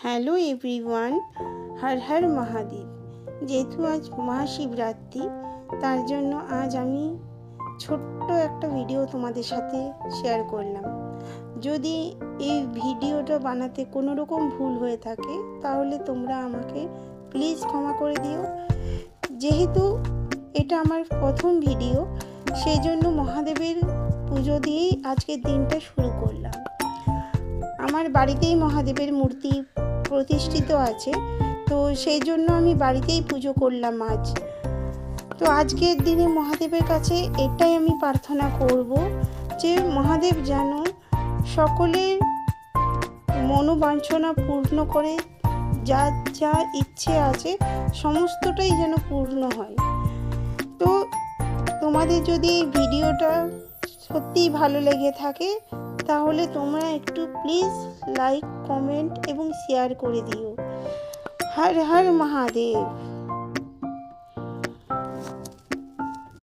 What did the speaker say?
Hello everyone, Har Har Mahadev. যেহেতু আজ মহাশিবরাত্রি, তার জন্য আজ আমি ছোট্ট একটা ভিডিও তোমাদের সাথে শেয়ার করলাম। যদি এই ভিডিওটা বানাতে কোনো রকম ভুল হয়ে থাকে তাহলে তোমরা আমাকে প্লিজ ক্ষমা করে দিও। যেহেতু এটা আমার প্রথম ভিডিও, সেই জন্য মহাদেবের পুজো দিয়েই আজকের দিনটা শুরু করলাম। আমার বাড়িতেই মহাদেবের মূর্তি প্রতিষ্ঠিত আছে, তো সেই জন্য আমি বাড়িতেই পুজো করলাম আজ। তো আজকের দিনে মহাদেবের কাছে এটাই আমি প্রার্থনা করব যে মহাদেব যেন সকলের মনোবাঞ্ছনা পূর্ণ করে, যা যা ইচ্ছে আছে সমস্তটাই যেন পূর্ণ হয়। তো তোমাদের যদি এই ভিডিওটা সত্যিই ভালো লেগে থাকে তাহলে তোমরা একটু প্লিজ লাইক, কমেন্ট এবং শেয়ার করে দিও। হর হর মহাদেব।